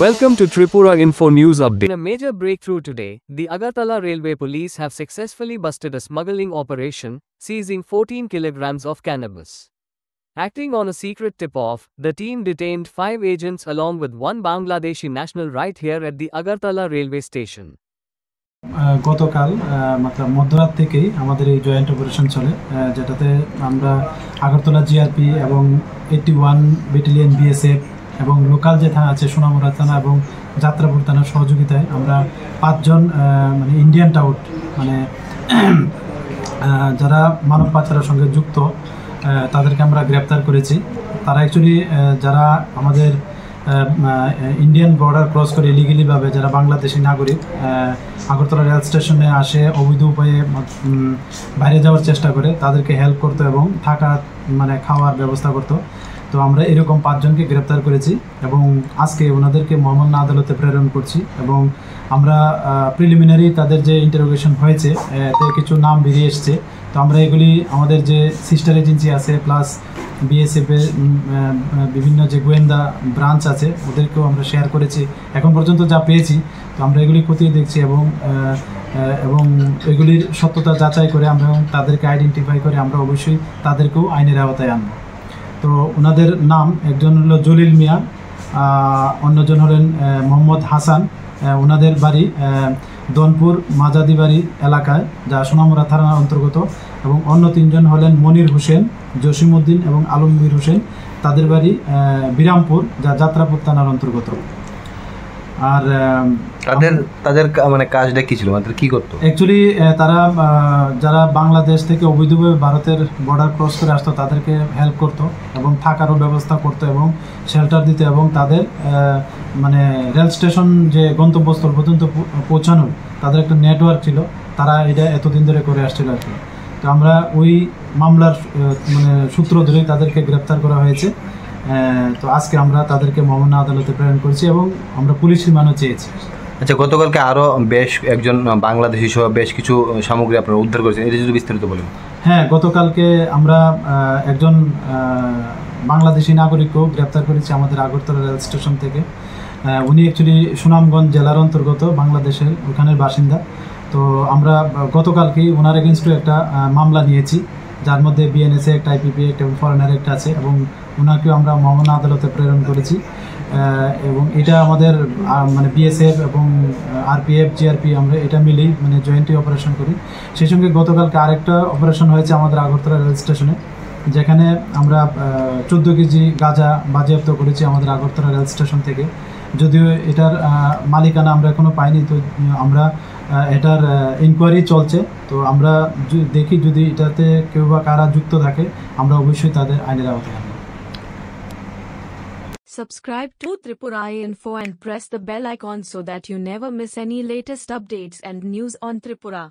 Welcome to Tripura Info News Update. In a major breakthrough today, the Agartala Railway Police have successfully busted a smuggling operation, seizing 14 kilograms of cannabis. Acting on a secret tip-off, the team detained 5 agents along with one Bangladeshi national right here at the Agartala railway station. গতকাল मतलब মধ্যরাত থেকেই আমাদের এই joint operation চলে যেটাতে আমরা Agartala GRP এবং 81 ব্যাটালিয়ন বিএসএফ এবং লোকাল যে থানা আছে সোনামুড়া থানা এবং যাত্রাপুর থানার সহযোগিতায় আমরা 5 জন মানে ইন্ডিয়ান টাউট মানে যারা মানব পাচারের সঙ্গে যুক্ত তাদেরকে আমরা গ্রেপ্তার করেছি। তারা অ্যাকচুয়ালি যারা আমাদের ইন্ডিয়ান বর্ডার ক্রস করে ইলিগালিভাবে যারা বাংলাদেশি নাগরিক আগরতলা রেল স্টেশনে আসে অবৈধ উপায়ে বাইরে যাওয়ার চেষ্টা করে তাদেরকে হেল্প করতো এবং থাকা মানে খাওয়ার ব্যবস্থা করতো। তো আমরা এরকম 5 জনকে গ্রেপ্তার করেছি এবং আজকে ওনাদেরকে মহামান্য আদালতে প্রেরণ করছি এবং আমরা প্রিলিমিনারি তাদের যে ইন্টারোগেশন হয়েছে এতে কিছু নাম বেরিয়ে এসছে। তো আমরা এগুলি আমাদের যে সিস্টার এজেন্সি আছে প্লাস বিএসএফের বিভিন্ন যে গোয়েন্দা ব্রাঞ্চ আছে ওদেরকেও আমরা শেয়ার করেছি। এখন পর্যন্ত যা পেয়েছি তো আমরা এগুলি খতিয়ে দেখছি এবং এগুলির সত্যতা যাচাই করে আমরা তাদেরকে আইডেন্টিফাই করে আমরা অবশ্যই তাদেরকেও আইনের আওতায় আনব। তো ওনাদের নাম একজন হলো জলিল মিয়া, অন্যজন হলেন মোহাম্মদ হাসান, ওনাদের বাড়ি দনপুর মাজাদিবাড়ি এলাকায় যা সোনামুড়া থানার অন্তর্গত, এবং অন্য 3 জন হলেন মনির হোসেন, জসিমউদ্দিন এবং আলমগীর হোসেন, তাদের বাড়ি বিরামপুর যা যাত্রাপুর থানার অন্তর্গত। আর তাদের মানে কাজটা কি ছিল, মানে কি করতো অ্যাকচুয়ালি তারা যারা বাংলাদেশ থেকে অবৈধভাবে ভারতের বর্ডার ক্রস করে আসতো তাদেরকে হেল্প করতো এবং থাকারও ব্যবস্থা করতো এবং শেল্টার দিত এবং তাদের মানে রেল স্টেশন যে গন্তব্যস্থল পর্যন্ত পৌঁছানোর তাদের একটা নেটওয়ার্ক ছিল, তারা এটা এতদিন ধরে করে আসছিল আর কি। তো আমরা ওই মামলার মানে সূত্র ধরেই তাদেরকে গ্রেপ্তার করা হয়েছে। তো আজকে আমরা তাদেরকে মহামান্য আদালতে প্রেরণ করছি এবং আমরা পুলিশ রিমান্ডও চেয়েছি। আচ্ছা, গতকালকে আরও বেশ একজন বাংলাদেশি সহ বেশ কিছু সামগ্রী আপনারা উদ্ধার করেছেন, এটা যদি বিস্তারিত বলেন। হ্যাঁ, গতকালকে আমরা একজন বাংলাদেশি নাগরিককেও গ্রেপ্তার করেছি আমাদের আগরতলা রেল স্টেশন থেকে। উনি অ্যাকচুয়ালি সুনামগঞ্জ জেলার অন্তর্গত, বাংলাদেশের ওখানের বাসিন্দা। তো আমরা গতকালকেই ওনার এগেনস্টে একটা মামলা নিয়েছি, যার মধ্যে বিএনএসএ একটা, আইপিপি একটা এবং ফরেনার একটা আছে, এবং ওনাকেও আমরা মহামান্য আদালতে প্রেরণ করেছি। এবং এটা আমাদের মানে বিএসএফ এবং আরপিএফ জিআরপি আমরা এটা মিলেই মানে জয়েন্টলি অপারেশন করি। সেই সঙ্গে গতকালকে আরেকটা অপারেশন হয়েছে আমাদের আগরতলা রেল স্টেশনে, যেখানে আমরা 14 কেজি গাঁজা বাজেয়াপ্ত করেছি আমাদের আগরতলা রেল স্টেশন থেকে। যদিও এটার মালিকানা আমরা এখনও পাইনি, তো আমরা এটার ইনকোয়ারি চলছে। তো আমরা দেখি যদি এটাতে কেউ বা কারা যুক্ত থাকে আমরা অবশ্যই তাদের আইনের আওতায় আনব। Subscribe to Tripura Info and press the bell icon so that you never miss any latest updates and news on Tripura.